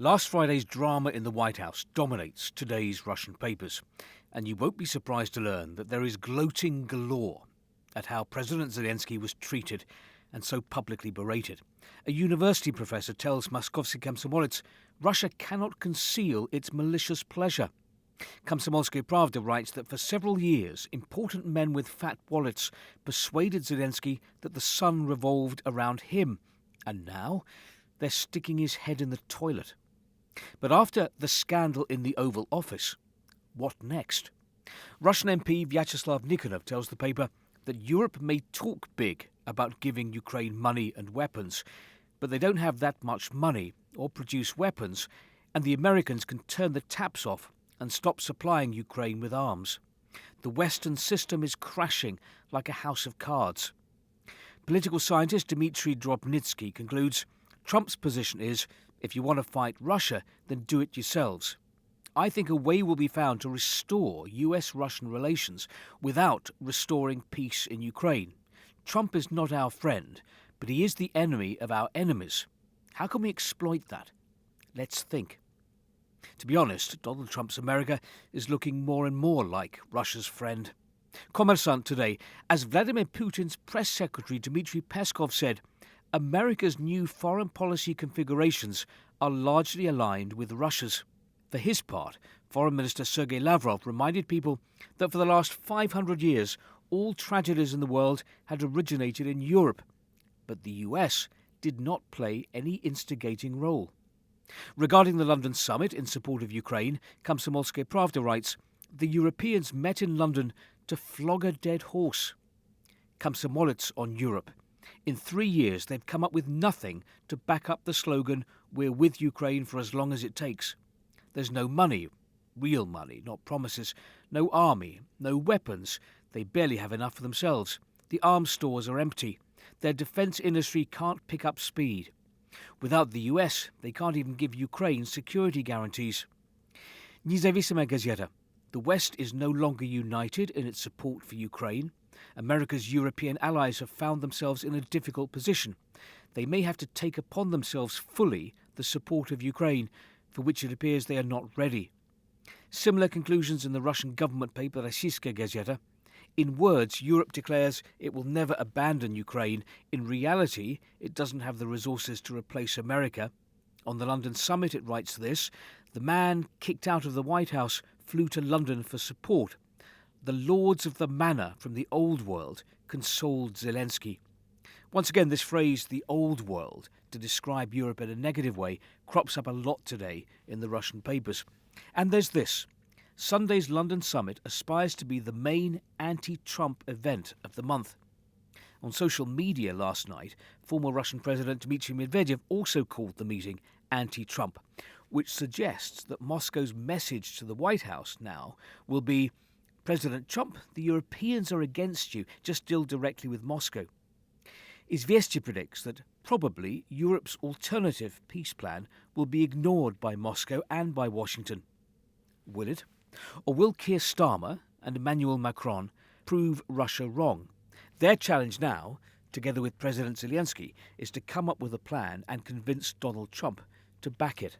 Last Friday's drama in the White House dominates today's Russian papers, and you won't be surprised to learn that there is gloating galore at how President Zelensky was treated and so publicly berated. A university professor tells Moskovsky Komsomolets Russia cannot conceal its malicious pleasure. Komsomolskaya Pravda writes that for several years, important men with fat wallets persuaded Zelensky that the sun revolved around him, and now they're sticking his head in the toilet. But after the scandal in the Oval Office, what next? Russian MP Vyacheslav Nikonov tells the paper that Europe may talk big about giving Ukraine money and weapons, but they don't have that much money or produce weapons, and the Americans can turn the taps off and stop supplying Ukraine with arms. The Western system is crashing like a house of cards. Political scientist Dmitry Drobnitsky concludes Trump's position is, if you want to fight Russia, then do it yourselves. I think a way will be found to restore US-Russian relations without restoring peace in Ukraine. Trump is not our friend, but he is the enemy of our enemies. How can we exploit that? Let's think. To be honest, Donald Trump's America is looking more and more like Russia's friend. Kommersant today, as Vladimir Putin's press secretary Dmitry Peskov said, America's new foreign policy configurations are largely aligned with Russia's. For his part, Foreign Minister Sergei Lavrov reminded people that for the last 500 years, all tragedies in the world had originated in Europe, but the US did not play any instigating role. Regarding the London summit in support of Ukraine, Komsomolskaya Pravda writes, the Europeans met in London to flog a dead horse. Komsomolets on Europe. In 3 years, they've come up with nothing to back up the slogan, we're with Ukraine for as long as it takes. There's no money, real money, not promises, no army, no weapons. They barely have enough for themselves. The arms stores are empty. Their defence industry can't pick up speed. Without the US, they can't even give Ukraine security guarantees. Nezavisima Gazeta. The West is no longer united in its support for Ukraine. America's European allies have found themselves in a difficult position. They may have to take upon themselves fully the support of Ukraine, for which it appears they are not ready. Similar conclusions in the Russian government paper Rossiyskaya Gazeta. In words, Europe declares it will never abandon Ukraine. In reality, it doesn't have the resources to replace America. On the London summit, it writes this, the man kicked out of the White House flew to London for support. The lords of the manor from the old world consoled Zelensky. Once again, this phrase, the old world, to describe Europe in a negative way, crops up a lot today in the Russian papers. And there's this. Sunday's London summit aspires to be the main anti-Trump event of the month. On social media last night, former Russian President Dmitry Medvedev also called the meeting anti-Trump, which suggests that Moscow's message to the White House now will be, President Trump, the Europeans are against you, just deal directly with Moscow. Izvestia predicts that probably Europe's alternative peace plan will be ignored by Moscow and by Washington. Will it? Or will Keir Starmer and Emmanuel Macron prove Russia wrong? Their challenge now, together with President Zelensky, is to come up with a plan and convince Donald Trump to back it.